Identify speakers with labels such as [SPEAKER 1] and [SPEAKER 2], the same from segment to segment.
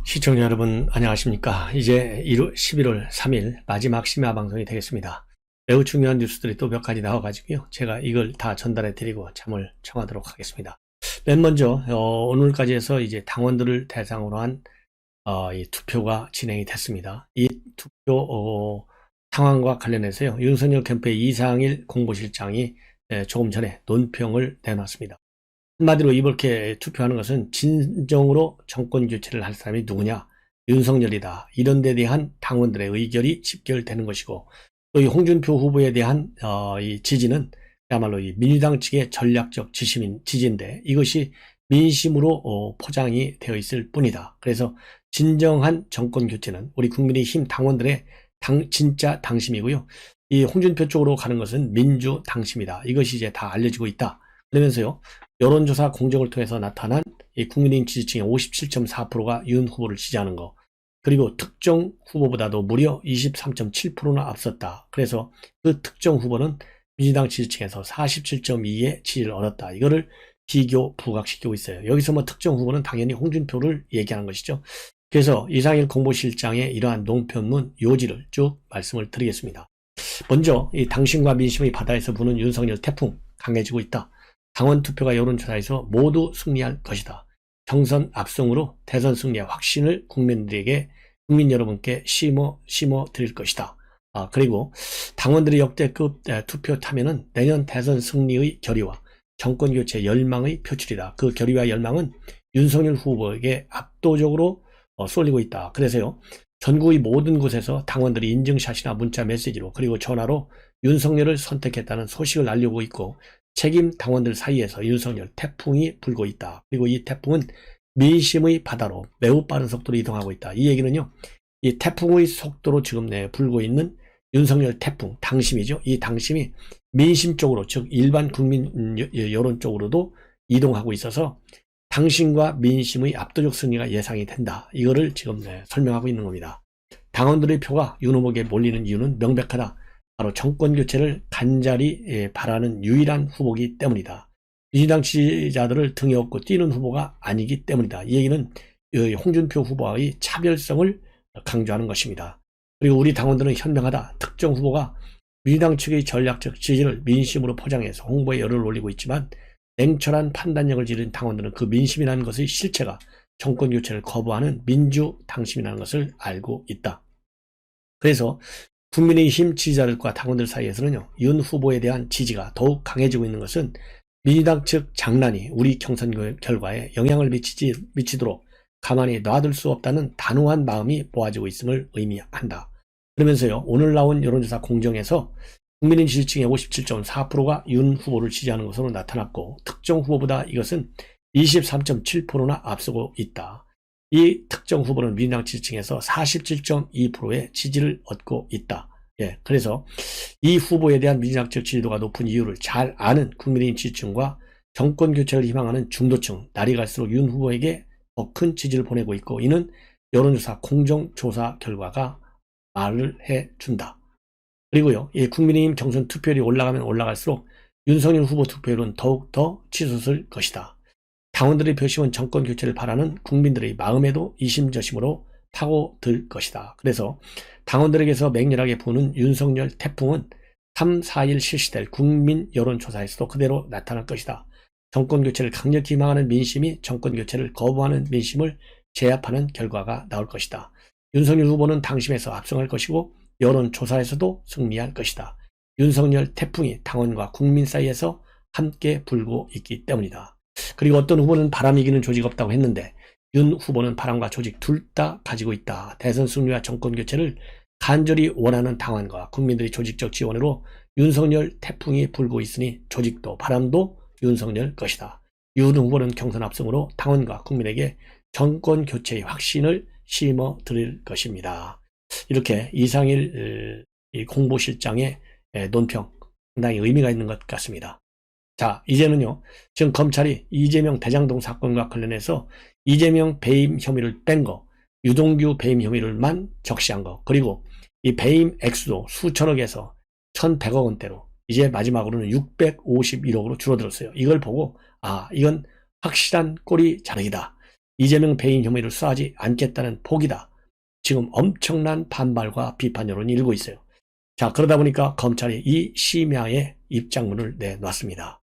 [SPEAKER 1] 시청자 여러분 안녕하십니까. 이제 11월 3일 마지막 심야 방송이 되겠습니다. 매우 중요한 뉴스들이 또 몇 가지 나와가지고요. 제가 이걸 다 전달해 드리고 참을 청하도록 하겠습니다. 맨 먼저 오늘까지 해서 이제 당원들을 대상으로 한 이 투표가 진행이 됐습니다. 이 투표 상황과 관련해서요. 윤석열 캠프의 이상일 공보실장이 조금 전에 논평을 내놨습니다. 한마디로 이렇게 투표하는 것은 진정으로 정권 교체를 할 사람이 누구냐? 윤석열이다. 이런 데 대한 당원들의 의결이 집결되는 것이고, 또 이 홍준표 후보에 대한 이 지지는 그야말로 이 민주당 측의 전략적 지지인데 이것이 민심으로 포장이 되어 있을 뿐이다. 그래서 진정한 정권 교체는 우리 국민의힘 당원들의 진짜 당심이고요. 이 홍준표 쪽으로 가는 것은 민주 당심이다. 이것이 이제 다 알려지고 있다. 그러면서요. 여론조사 공정을 통해서 나타난 이 국민의힘 지지층의 57.4%가 윤 후보를 지지하는 거, 그리고 특정 후보보다도 무려 23.7%나 앞섰다. 그래서 그 특정 후보는 민주당 지지층에서 47.2의 지지를 얻었다. 이거를 비교 부각시키고 있어요. 여기서 뭐 특정 후보는 당연히 홍준표를 얘기하는 것이죠. 그래서 이상일 공보실장의 이러한 논평문 요지를 쭉 말씀을 드리겠습니다. 먼저 이 당신과 민심의 바다에서 부는 윤석열 태풍 강해지고 있다. 당원 투표가 여론조사에서 모두 승리할 것이다. 경선 압승으로 대선 승리의 확신을 국민 여러분께 심어 드릴 것이다. 그리고 당원들의 역대급 투표 타면은 내년 대선 승리의 결의와 정권 교체 열망의 표출이다. 그 결의와 열망은 윤석열 후보에게 압도적으로 쏠리고 있다. 그래서요. 전국의 모든 곳에서 당원들이 인증샷이나 문자 메시지로 그리고 전화로 윤석열을 선택했다는 소식을 알리고 있고, 책임 당원들 사이에서 윤석열 태풍이 불고 있다. 그리고 이 태풍은 민심의 바다로 매우 빠른 속도로 이동하고 있다. 이 얘기는요. 이 태풍의 속도로 지금 불고 있는 윤석열 태풍, 당심이죠. 이 당심이 민심 쪽으로, 즉 일반 국민 여론 쪽으로도 이동하고 있어서 당심과 민심의 압도적 승리가 예상이 된다. 이거를 지금 설명하고 있는 겁니다. 당원들의 표가 윤 후보에게 몰리는 이유는 명백하다. 바로 정권 교체를 간절히 바라는 유일한 후보이기 때문이다. 민주당 지지자들을 등에 업고 뛰는 후보가 아니기 때문이다. 이 얘기는 홍준표 후보와의 차별성을 강조하는 것입니다. 그리고 우리 당원들은 현명하다. 특정 후보가 민주당 측의 전략적 지지를 민심으로 포장해서 홍보에 열을 올리고 있지만, 냉철한 판단력을 지닌 당원들은 그 민심이라는 것의 실체가 정권 교체를 거부하는 민주 당심이라는 것을 알고 있다. 그래서 국민의힘 지지자들과 당원들 사이에서는요, 윤 후보에 대한 지지가 더욱 강해지고 있는 것은 민주당 측 장난이 우리 경선 결과에 영향을 미치도록 가만히 놔둘 수 없다는 단호한 마음이 모아지고 있음을 의미한다. 그러면서요, 오늘 나온 여론조사 공정에서 국민의힘 지지층의 57.4%가 윤 후보를 지지하는 것으로 나타났고, 특정 후보보다 이것은 23.7%나 앞서고 있다. 이 특정 후보는 민주당 지지층에서 47.2%의 지지를 얻고 있다. 그래서 이 후보에 대한 민주당적 지지도가 높은 이유를 잘 아는 국민의힘 지지층과 정권 교체를 희망하는 중도층, 날이 갈수록 윤 후보에게 더 큰 지지를 보내고 있고, 이는 여론조사 공정조사 결과가 말을 해준다. 그리고요, 이 국민의힘 경선 투표율이 올라가면 올라갈수록 윤석열 후보 투표율은 더욱더 치솟을 것이다. 당원들의 표심은 정권 교체를 바라는 국민들의 마음에도 이심저심으로 파고들 것이다. 그래서 당원들에게서 맹렬하게 부는 윤석열 태풍은 3, 4일 실시될 국민 여론조사에서도 그대로 나타날 것이다. 정권 교체를 강력히 희망하는 민심이 정권 교체를 거부하는 민심을 제압하는 결과가 나올 것이다. 윤석열 후보는 당심에서 압승할 것이고 여론조사에서도 승리할 것이다. 윤석열 태풍이 당원과 국민 사이에서 함께 불고 있기 때문이다. 그리고 어떤 후보는 바람 이기는 조직 없다고 했는데, 윤 후보는 바람과 조직 둘 다 가지고 있다. 대선 승리와 정권 교체를 간절히 원하는 당원과 국민들의 조직적 지원으로 윤석열 태풍이 불고 있으니 조직도 바람도 윤석열 것이다. 윤 후보는 경선 압승으로 당원과 국민에게 정권 교체의 확신을 심어 드릴 것입니다. 이렇게 이상일 공보실장의 논평, 상당히 의미가 있는 것 같습니다. 자, 이제는요, 지금 검찰이 이재명 대장동 사건과 관련해서 이재명 배임 혐의를 뺀 거, 유동규 배임 혐의를만 적시한 거, 그리고 이 배임 액수도 수천억에서 1,100억 원대로 이제 마지막으로는 651억으로 줄어들었어요. 이걸 보고 이건 확실한 꼬리 자르기다. 이재명 배임 혐의를 수사하지 않겠다는 포기다. 지금 엄청난 반발과 비판 여론이 일고 있어요. 자, 그러다 보니까 검찰이 이 심야에 입장문을 내놨습니다.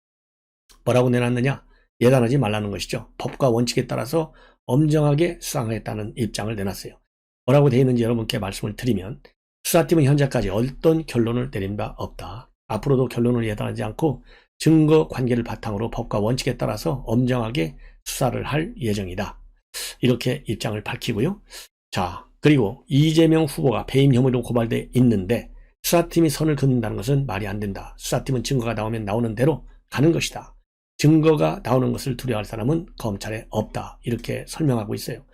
[SPEAKER 1] 뭐라고 내놨느냐? 예단하지 말라는 것이죠. 법과 원칙에 따라서 엄정하게 수사하겠다는 입장을 내놨어요. 뭐라고 되어 있는지 여러분께 말씀을 드리면, 수사팀은 현재까지 어떤 결론을 내린 바 없다. 앞으로도 결론을 예단하지 않고 증거 관계를 바탕으로 법과 원칙에 따라서 엄정하게 수사를 할 예정이다. 이렇게 입장을 밝히고요. 자, 그리고 이재명 후보가 배임 혐의로 고발돼 있는데 수사팀이 선을 긋는다는 것은 말이 안 된다. 수사팀은 증거가 나오면 나오는 대로 가는 것이다. 증거가 나오는 것을 두려워할 사람은 검찰에 없다. 이렇게 설명하고 있어요.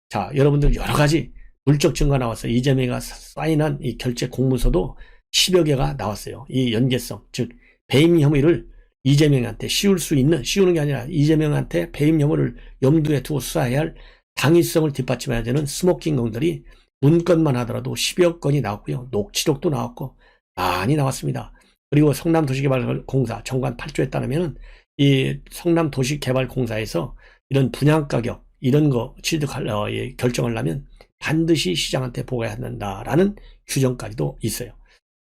[SPEAKER 1] 자, 여러분들 여러 가지 물적 증거가 나와서 이재명이가 사인한 이 결재 공문서도 10여 개가 나왔어요. 이 연계성, 즉 배임 혐의를 이재명한테 씌우는 게 아니라 이재명한테 배임 혐의를 염두에 두고 수사해야 할 당위성을 뒷받침해야 되는 스모킹건들이 문건만 하더라도 10여 건이 나왔고요. 녹취록도 나왔고 많이 나왔습니다. 그리고 성남도시개발공사 정관 8조에 따르면 이 성남도시개발공사에서 이런 분양가격 이런 거 결정을 하면 반드시 시장한테 보고해야 한다라는 규정까지도 있어요.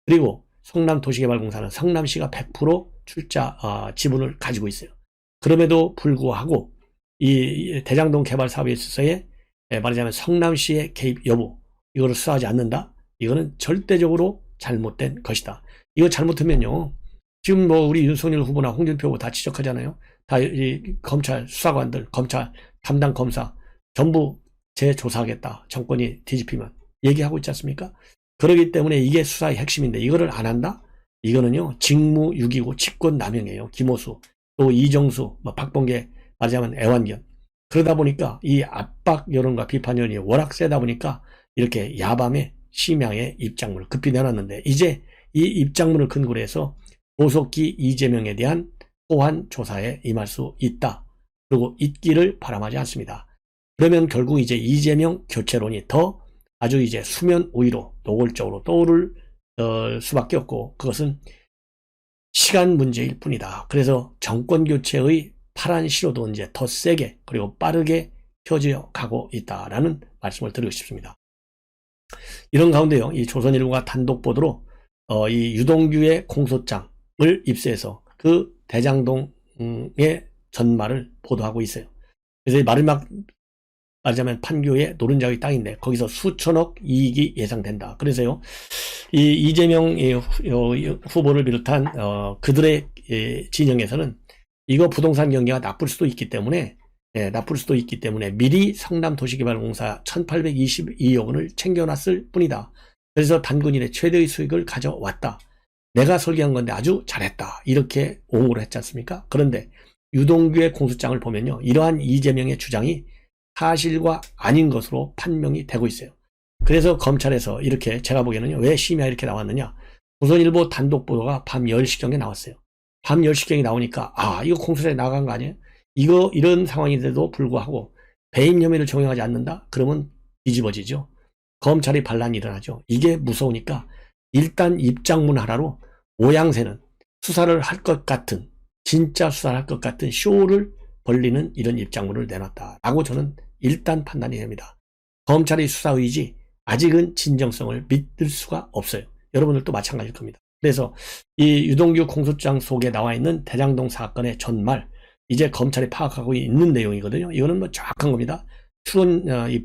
[SPEAKER 1] 그리고 성남도시개발공사는 성남시가 100% 출자 지분을 가지고 있어요. 그럼에도 불구하고 이 대장동 개발 사업에 있어서의 말하자면 성남시의 개입 여부 이거를 수사하지 않는다? 이거는 절대적으로 잘못된 것이다. 이거 잘못하면요. 지금 뭐 우리 윤석열 후보나 홍준표 후보 다 지적하잖아요. 다 이 검찰 수사관들, 검찰 담당 검사 전부 재조사하겠다. 정권이 뒤집히면 얘기하고 있지 않습니까? 그렇기 때문에 이게 수사의 핵심인데 이거를 안 한다? 이거는요. 직무유기고 직권남용이에요. 김호수, 또 이정수, 박범계 말하자면 애완견. 그러다 보니까 이 압박 여론과 비판 여론이 워낙 세다 보니까 이렇게 야밤에 심야에 입장문을 급히 내놨는데 이제 이 입장문을 근거로 해서 조속히 이재명에 대한 소환 조사에 임할 수 있다. 그리고 있기를 바람하지 않습니다. 그러면 결국 이제 이재명 교체론이 더 아주 이제 수면 위로 노골적으로 떠오를 수밖에 없고 그것은 시간 문제일 뿐이다. 그래서 정권 교체의 파란 신호도 이제 더 세게 그리고 빠르게 펴져 가고 있다라는 말씀을 드리고 싶습니다. 이런 가운데요, 이 조선일보가 단독 보도로 이 유동규의 공소장을 입수해서 그 대장동의 전말을 보도하고 있어요. 그래서 이 말하자면 판교의 노른자의 땅인데 거기서 수천억 이익이 예상된다. 그래서요, 이 이재명 후보를 비롯한 그들의 진영에서는 이거 부동산 경기가 나쁠 수도 있기 때문에 미리 성남도시개발공사 1822억 원을 챙겨놨을 뿐이다. 그래서 단군일의 최대의 수익을 가져왔다. 내가 설계한 건데 아주 잘했다. 이렇게 옹호를 했지 않습니까? 그런데 유동규의 공소장을 보면요. 이러한 이재명의 주장이 사실과 아닌 것으로 판명이 되고 있어요. 그래서 검찰에서 이렇게 제가 보기에는요. 왜 심야 이렇게 나왔느냐. 조선일보 단독 보도가 밤 10시경에 나왔어요. 밤 10시경에 나오니까 이거 공소장에 나간 거 아니에요? 이런 상황인데도 불구하고 배임 혐의를 적용하지 않는다? 그러면 뒤집어지죠. 검찰이 반란이 일어나죠. 이게 무서우니까 일단 입장문 하나로 모양새는 수사를 할 것 같은 진짜 수사를 할 것 같은 쇼를 벌리는 이런 입장문을 내놨다라고 저는 일단 판단이 됩니다. 검찰의 수사 의지 아직은 진정성을 믿을 수가 없어요. 여러분들도 마찬가지일 겁니다. 그래서 이 유동규 공소장 속에 나와 있는 대장동 사건의 전말 이제 검찰이 파악하고 있는 내용이거든요. 이거는 뭐 정확한 겁니다. 추론 이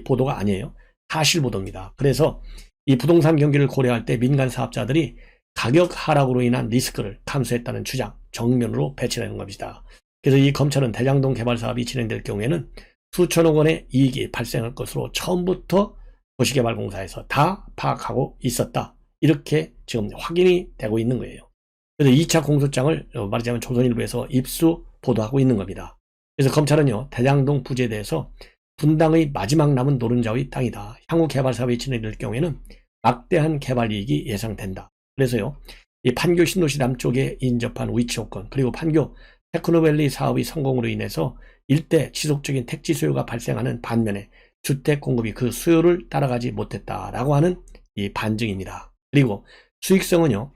[SPEAKER 1] 보도가 아니에요. 사실 보도입니다. 그래서 이 부동산 경기를 고려할 때 민간 사업자들이 가격 하락으로 인한 리스크를 감수했다는 주장 정면으로 배치하는 겁니다. 그래서 이 검찰은 대장동 개발 사업이 진행될 경우에는 수천억 원의 이익이 발생할 것으로 처음부터 도시개발공사에서 다 파악하고 있었다. 이렇게 지금 확인이 되고 있는 거예요. 그래서 2차 공소장을 말하자면 조선일보에서 입수 보도하고 있는 겁니다. 그래서 검찰은요, 대장동 부지에 대해서 분당의 마지막 남은 노른자의 땅이다. 향후 개발 사업이 진행될 경우에는 막대한 개발 이익이 예상된다. 그래서요, 이 판교 신도시 남쪽에 인접한 위치 요건, 그리고 판교 테크노밸리 사업의 성공으로 인해서 일대 지속적인 택지 수요가 발생하는 반면에 주택 공급이 그 수요를 따라가지 못했다라고 하는 이 반증입니다. 그리고 수익성은요,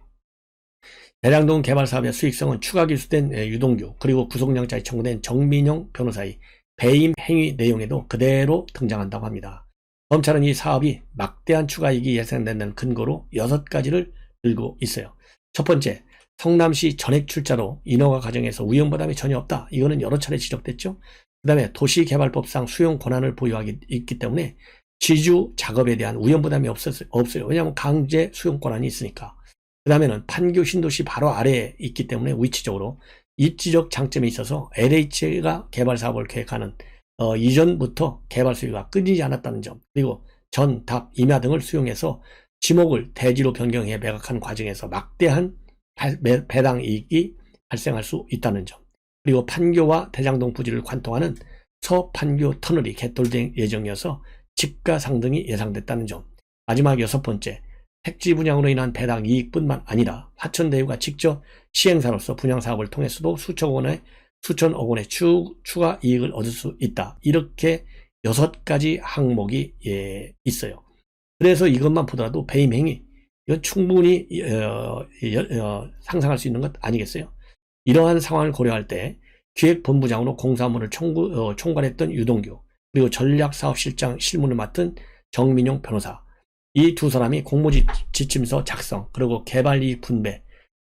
[SPEAKER 1] 대장동 개발 사업의 수익성은 추가 기수된 유동규 그리고 구속영장이 청구된 정민용 변호사의 배임 행위 내용에도 그대로 등장한다고 합니다. 검찰은 이 사업이 막대한 추가이익이 예상된다는 근거로 6가지를 들고 있어요. 첫 번째, 성남시 전액 출자로 인허가 과정에서 위험부담이 전혀 없다. 이거는 여러 차례 지적됐죠. 그 다음에 도시개발법상 수용 권한을 보유하기 있기 때문에 지주 작업에 대한 위험부담이 없어요. 왜냐하면 강제 수용 권한이 있으니까. 그 다음에는 판교 신도시 바로 아래에 있기 때문에 위치적으로 입지적 장점이 있어서 LH가 개발 사업을 계획하는 이전부터 개발 수요가 끊이지 않았다는 점, 그리고 전, 답, 임야 등을 수용해서 지목을 대지로 변경해 매각하는 과정에서 막대한 배당 이익이 발생할 수 있다는 점, 그리고 판교와 대장동 부지를 관통하는 서판교 터널이 개통될 예정이어서 집가 상승이 예상됐다는 점, 마지막 6번째, 택지 분양으로 인한 배당 이익뿐만 아니라 화천대유가 직접 시행사로서 분양사업을 통해서도 수천억 원의 추가 이익을 얻을 수 있다. 이렇게 6가지 항목이 있어요. 그래서 이것만 보더라도 배임 행위, 이건 충분히 상상할 수 있는 것 아니겠어요? 이러한 상황을 고려할 때 기획본부장으로 공사업무를 총괄했던 유동규, 그리고 전략사업실장 실무를 맡은 정민용 변호사, 이 두 사람이 공모지침서 작성, 그리고 개발이익 분배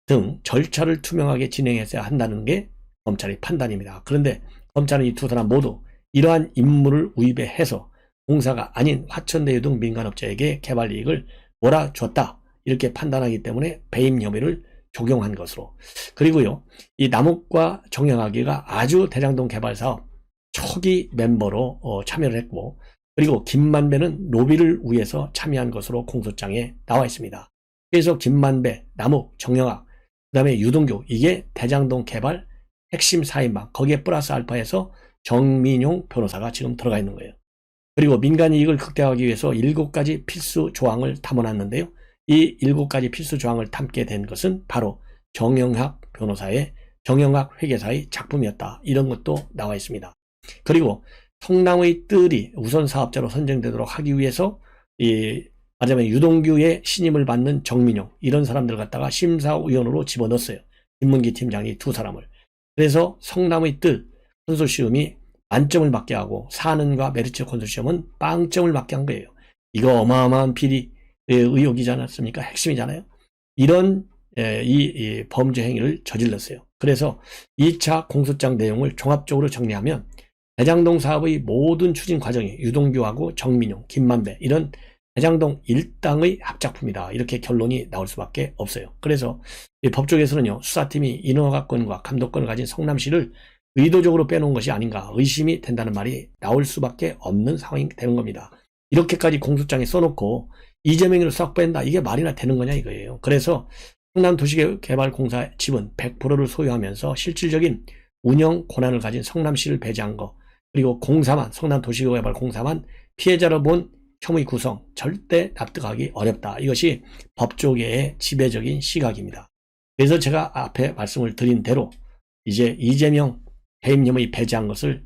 [SPEAKER 1] 등 절차를 투명하게 진행했어야 한다는 게 검찰의 판단입니다. 그런데 검찰은 이 두 사람 모두 이러한 임무를 위배해서 공사가 아닌 화천대유 등 민간업자에게 개발이익을 몰아줬다, 이렇게 판단하기 때문에 배임 혐의를 적용한 것으로. 그리고요, 이 남욱과 정영학이가 아주 대장동 개발사업 초기 멤버로 참여를 했고, 그리고 김만배는 로비를 위해서 참여한 것으로 공소장에 나와 있습니다. 그래서 김만배, 남욱, 정영학, 그 다음에 유동규, 이게 대장동 개발 핵심 4인방, 거기에 플러스 알파에서 정민용 변호사가 지금 들어가 있는 거예요. 그리고 민간 이익을 극대화하기 위해서 7가지 필수 조항을 담아놨는데요. 이 7가지 필수 조항을 담게 된 것은 바로 정영학 변호사의, 정영학 회계사의 작품이었다. 이런 것도 나와 있습니다. 그리고 성남의 뜰이 우선 사업자로 선정되도록 하기 위해서 말하자면 유동규의 신임을 받는 정민용, 이런 사람들 갖다가 심사위원으로 집어넣었어요. 김문기 팀장이 두 사람을. 그래서 성남의 뜰 컨소시엄이 만점을 받게 하고 사는과 메리츠 컨소시엄은 빵점을 받게 한 거예요. 이거 어마어마한 비리 의혹이지 않았습니까? 핵심이잖아요. 이런 이 범죄 행위를 저질렀어요. 그래서 2차 공소장 내용을 종합적으로 정리하면 대장동 사업의 모든 추진 과정이 유동규하고 정민용, 김만배, 이런 대장동 일당의 합작품이다, 이렇게 결론이 나올 수밖에 없어요. 그래서 이 법조계에서는요, 수사팀이 인허가권과 감독권을 가진 성남시를 의도적으로 빼놓은 것이 아닌가 의심이 된다는 말이 나올 수밖에 없는 상황이 되는 겁니다. 이렇게까지 공소장에 써놓고 이재명으로 싹 뺀다, 이게 말이나 되는 거냐 이거예요. 그래서 성남도시개발공사 지분 100%를 소유하면서 실질적인 운영 권한을 가진 성남시를 배제한 거, 그리고 공사만, 성남도시개발공사만 피해자로 본 혐의 구성, 절대 납득하기 어렵다. 이것이 법조계의 지배적인 시각입니다. 그래서 제가 앞에 말씀을 드린 대로 이제 이재명 배임 혐의 배제한 것을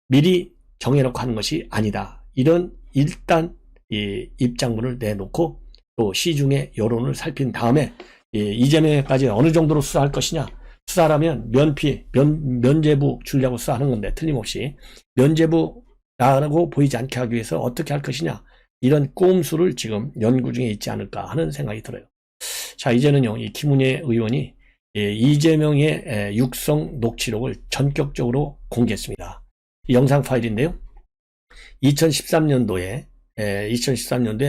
[SPEAKER 1] 미리 정해놓고 하는 것이 아니다. 이런 일단 입장문을 내놓고 또 시중의 여론을 살핀 다음에 이재명까지 어느 정도로 수사할 것이냐. 수사라면 면죄부 주려고 수사하는 건데 틀림없이 면죄부라고 보이지 않게 하기 위해서 어떻게 할 것이냐, 이런 꼼수를 지금 연구 중에 있지 않을까 하는 생각이 들어요. 자, 이제는요, 이 김은혜 의원이 이재명의 육성 녹취록을 전격적으로 공개했습니다. 이 영상 파일인데요, 2013년도에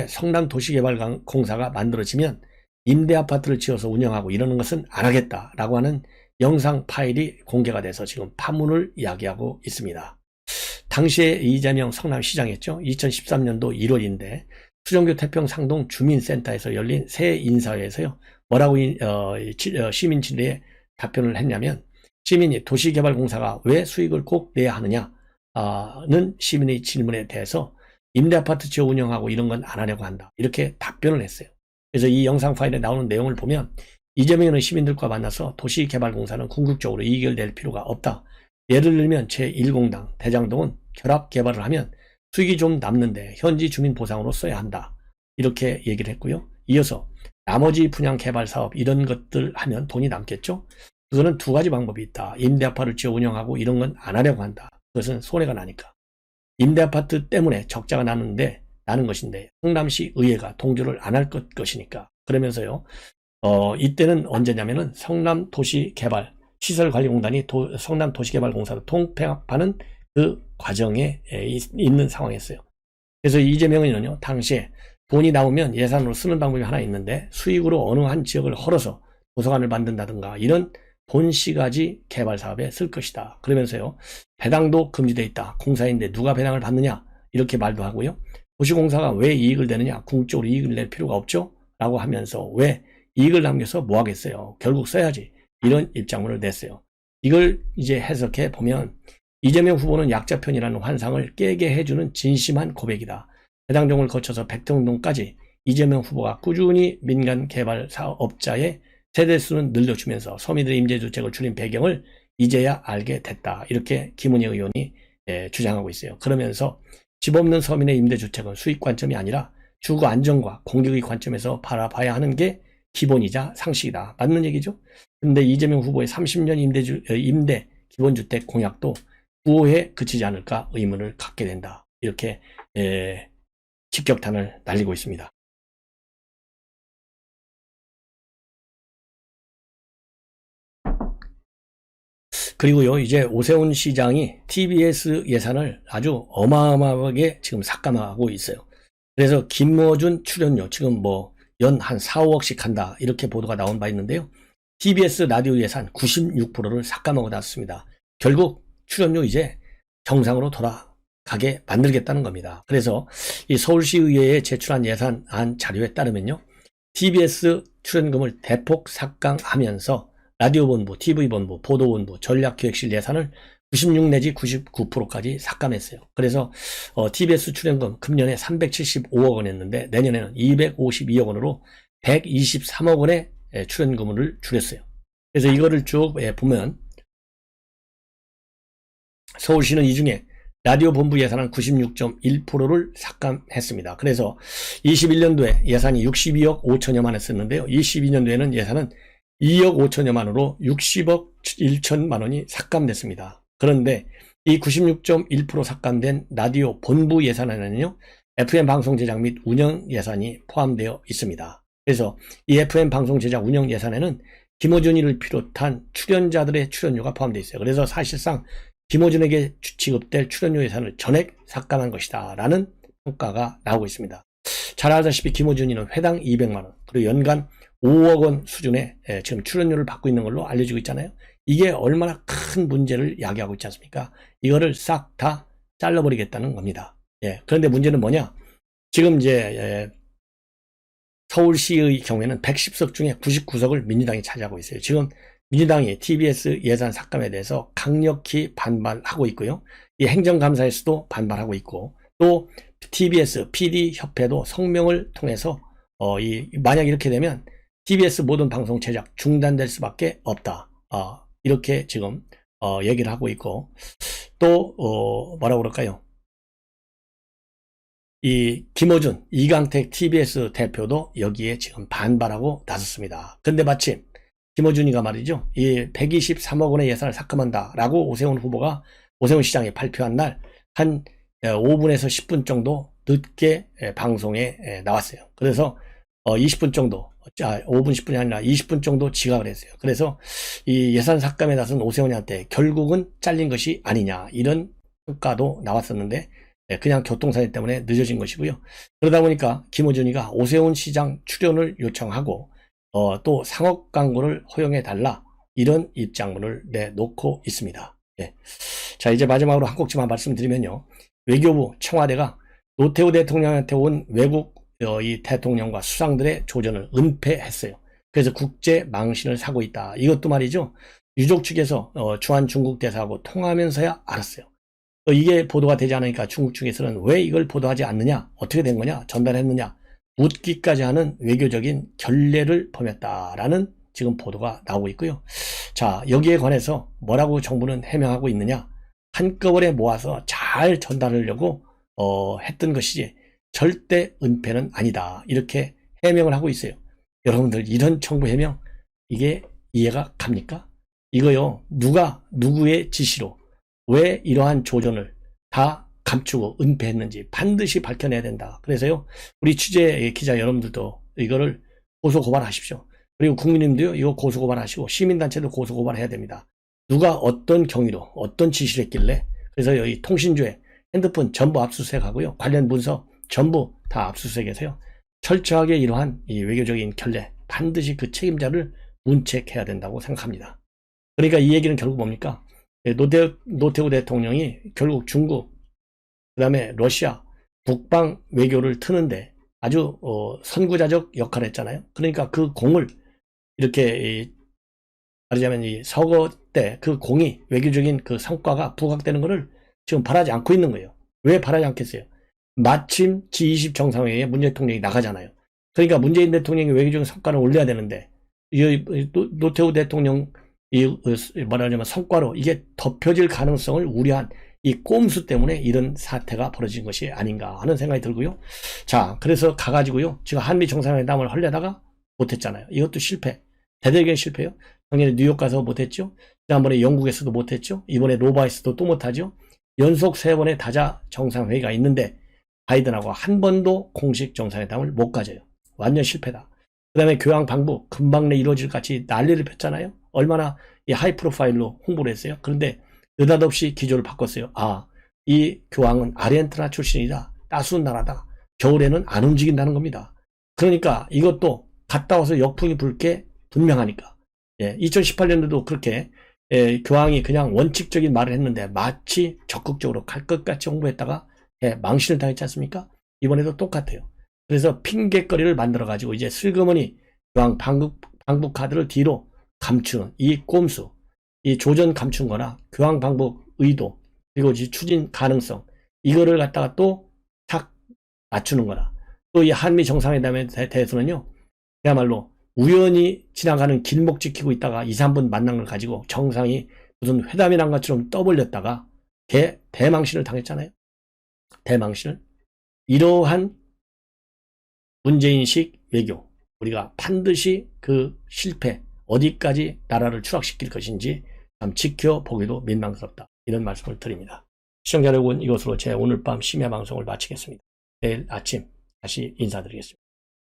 [SPEAKER 1] 성남도시개발공사가 만들어지면 임대아파트를 지어서 운영하고 이러는 것은 안 하겠다라고 하는 영상 파일이 공개가 돼서 지금 파문을 이야기하고 있습니다. 당시에 이재명 성남시장이었죠. 2013년도 1월인데 수정교 태평상동 주민센터에서 열린 새 인사회에서요, 뭐라고 시민 질의에 답변을 했냐면, 시민이 도시개발공사가 왜 수익을 꼭 내야 하느냐는 시민의 질문에 대해서 임대아파트 지어 운영하고 이런 건 안 하려고 한다, 이렇게 답변을 했어요. 그래서 이 영상 파일에 나오는 내용을 보면 이재명은 시민들과 만나서 도시개발공사는 궁극적으로 이익을 낼 필요가 없다. 예를 들면 제1공당 대장동은 결합 개발을 하면 수익이 좀 남는데 현지 주민 보상으로 써야 한다, 이렇게 얘기를 했고요. 이어서 나머지 분양 개발 사업 이런 것들 하면 돈이 남겠죠. 그거는 두 가지 방법이 있다. 임대아파트를 지어 운영하고 이런 건 안 하려고 한다. 그것은 손해가 나니까. 임대아파트 때문에 적자가 나는 것인데 성남시 의회가 동조를 안 할 것이니까. 그러면서요. 이때는 언제냐면은 성남도시개발 시설관리공단이 성남도시개발공사로 통폐합하는 그 과정에 있는 상황이었어요. 그래서 이재명 의원은요, 당시에 돈이 나오면 예산으로 쓰는 방법이 하나 있는데 수익으로 어느 한 지역을 헐어서 도서관을 만든다든가 이런 본시가지 개발 사업에 쓸 것이다. 그러면서요, 배당도 금지되어 있다. 공사인데 누가 배당을 받느냐? 이렇게 말도 하고요. 도시공사가 왜 이익을 내느냐? 궁극적으로 이익을 낼 필요가 없죠? 라고 하면서 왜 이익을 남겨서 뭐 하겠어요? 결국 써야지. 이런 입장문을 냈어요. 이걸 이제 해석해 보면 이재명 후보는 약자편이라는 환상을 깨게 해주는 진심한 고백이다. 해당종을 거쳐서 백정동까지 이재명 후보가 꾸준히 민간 개발 사업자의 세대수는 늘려주면서 서민들의 임대주택을 줄인 배경을 이제야 알게 됐다. 이렇게 김은혜 의원이 주장하고 있어요. 그러면서 집 없는 서민의 임대주택은 수익 관점이 아니라 주거 안정과 공격의 관점에서 바라봐야 하는 게 기본이자 상식이다. 맞는 얘기죠? 근데 이재명 후보의 30년 임대 기본주택 공약도 구호에 그치지 않을까 의문을 갖게 된다. 이렇게 직격탄을 날리고 있습니다. 그리고요, 이제 오세훈 시장이 TBS 예산을 아주 어마어마하게 지금 삭감하고 있어요. 그래서 김어준 출연료 지금 뭐 연 한 4, 5억씩 한다 이렇게 보도가 나온 바 있는데요. TBS 라디오 예산 96%를 삭감하고 났습니다. 결국 출연료 이제 정상으로 돌아가게 만들겠다는 겁니다. 그래서 이 서울시의회에 제출한 예산안 자료에 따르면요, TBS 출연금을 대폭 삭감하면서 라디오본부, TV본부, 보도본부, 전략기획실 예산을 96 내지 99%까지 삭감했어요. 그래서 TBS 출연금 금년에 375억 원이었는데 내년에는 252억 원으로 123억 원의 출연금을 줄였어요. 그래서 이거를 쭉 보면 서울시는 이 중에 라디오 본부 예산은 96.1%를 삭감했습니다. 그래서 21년도에 예산이 62억 5천여만 했었는데요. 22년도에는 예산은 2억 5천여만 원으로 60억 1천만 원이 삭감됐습니다. 그런데 이 96.1% 삭감된 라디오 본부 예산에는요, FM 방송 제작 및 운영 예산이 포함되어 있습니다. 그래서 이 FM 방송 제작 운영 예산에는 김어준이를 비롯한 출연자들의 출연료가 포함되어 있어요. 그래서 사실상 김어준에게 지급될 출연료 예산을 전액 삭감한 것이다 라는 평가가 나오고 있습니다. 잘 알다시피 김어준이는 회당 200만원 그리고 연간 5억 원 수준의 지금 출연료를 받고 있는 걸로 알려지고 있잖아요. 이게 얼마나 큰 문제를 야기하고 있지 않습니까? 이거를 싹 다 잘라버리겠다는 겁니다. 그런데 문제는 뭐냐? 지금 이제 서울시의 경우에는 110석 중에 99석을 민주당이 차지하고 있어요. 지금 민주당이 TBS 예산 삭감에 대해서 강력히 반발하고 있고요. 이 행정감사에서도 반발하고 있고, 또 TBS PD협회도 성명을 통해서 만약 이렇게 되면 TBS 모든 방송 제작 중단될 수밖에 없다. 이렇게 지금 얘기를 하고 있고, 또 뭐라고 그럴까요? 이 김어준, 이강택 TBS 대표도 여기에 지금 반발하고 나섰습니다. 근데 마침 김어준이가 말이죠, 이 123억 원의 예산을 삭감한다라고 오세훈 시장이 발표한 날 한 5분에서 10분 정도 늦게 방송에 나왔어요. 그래서 20분 정도, 5분 10분이 아니라 20분 정도 지각을 했어요. 그래서 이 예산 삭감에 나선 오세훈이한테 결국은 잘린 것이 아니냐, 이런 평가도 나왔었는데 그냥 교통사고 때문에 늦어진 것이고요. 그러다 보니까 김어준이가 오세훈 시장 출연을 요청하고 또 상업 광고를 허용해달라, 이런 입장문을 내놓고 있습니다. 자, 이제 마지막으로 한 꼭지만 말씀드리면요, 외교부 청와대가 노태우 대통령한테 온 외국 이 대통령과 수상들의 조전을 은폐했어요. 그래서 국제 망신을 사고 있다. 이것도 말이죠, 유족 측에서 주한 중국 대사하고 통화하면서야 알았어요. 이게 보도가 되지 않으니까 중국 측에서는 왜 이걸 보도하지 않느냐, 어떻게 된 거냐, 전달했느냐 묻기까지 하는 외교적인 결례를 범했다라는 지금 보도가 나오고 있고요. 자, 여기에 관해서 뭐라고 정부는 해명하고 있느냐, 한꺼번에 모아서 잘 전달하려고 했던 것이지 절대 은폐는 아니다, 이렇게 해명을 하고 있어요. 여러분들, 이런 정부 해명 이게 이해가 갑니까? 이거요, 누구의 지시로, 왜 이러한 조전을 다 감추고 은폐했는지 반드시 밝혀내야 된다. 그래서요, 우리 취재 기자 여러분들도 이거를 고소고발하십시오. 그리고 국민님도요, 이거 고소고발하시고, 시민단체도 고소고발해야 됩니다. 누가 어떤 경위로, 어떤 지시를 했길래, 그래서 여기 통신주에 핸드폰 전부 압수수색하고요, 관련 문서 전부 다 압수수색해서요, 철저하게 이러한 이 외교적인 결례, 반드시 그 책임자를 문책해야 된다고 생각합니다. 그러니까 이 얘기는 결국 뭡니까? 노태우 대통령이 결국 중국, 그 다음에 러시아, 북방 외교를 트는데 아주 선구자적 역할을 했잖아요. 그러니까 그 공을 이렇게 말하자면 이 서거 때 그 공이 외교적인 그 성과가 부각되는 것을 지금 바라지 않고 있는 거예요. 왜 바라지 않겠어요? 마침 G20 정상회의에 문 대통령이 나가잖아요. 그러니까 문재인 대통령이 외교적인 성과를 올려야 되는데 노태우 대통령 말하자면 성과로 이게 덮여질 가능성을 우려한 이 꼼수 때문에 이런 사태가 벌어진 것이 아닌가 하는 생각이 들고요. 자, 그래서 가가지고요, 지금 한미 정상회담을 하려다가 못했잖아요. 이것도 실패. 대대적인 실패요. 작년에 뉴욕 가서 못했죠. 지난번에 영국에서도 못했죠. 이번에 로바에서도 또 못하죠. 연속 3번의 다자 정상회의가 있는데 바이든하고 한 번도 공식 정상회담을 못 가져요. 완전 실패다. 그 다음에 교황 방북 금방 내 이루어질 같이 난리를 폈잖아요. 얼마나 이 하이 프로파일로 홍보를 했어요. 그런데 느닷없이 기조를 바꿨어요. 이 교황은 아르헨티나 출신이다. 따스운 나라다. 겨울에는 안 움직인다는 겁니다. 그러니까 이것도 갔다 와서 역풍이 불 게 분명하니까. 2018년도도 그렇게 교황이 그냥 원칙적인 말을 했는데 마치 적극적으로 갈 것 같이 홍보했다가 망신을 당했지 않습니까? 이번에도 똑같아요. 그래서 핑계거리를 만들어가지고 이제 슬그머니 교황 방북 카드를 뒤로 감추는 이 꼼수, 이 조전 감춘 거나 교황 방북 의도, 그리고 추진 가능성, 이거를 갖다가 또 탁 맞추는 거나, 또 이 한미 정상회담에 대해서는요, 그야말로 우연히 지나가는 길목 지키고 있다가 2, 3분 만난 걸 가지고 정상이 무슨 회담이 난 것처럼 떠벌렸다가 대망신을 당했잖아요. 대망신을. 이러한 문재인식 외교, 우리가 반드시 그 실패, 어디까지 나라를 추락시킬 것인지 참 지켜보기도 민망스럽다. 이런 말씀을 드립니다. 시청자 여러분, 이것으로 제 오늘 밤 심야 방송을 마치겠습니다. 내일 아침 다시 인사드리겠습니다.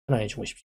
[SPEAKER 1] 편안히 주무십시오.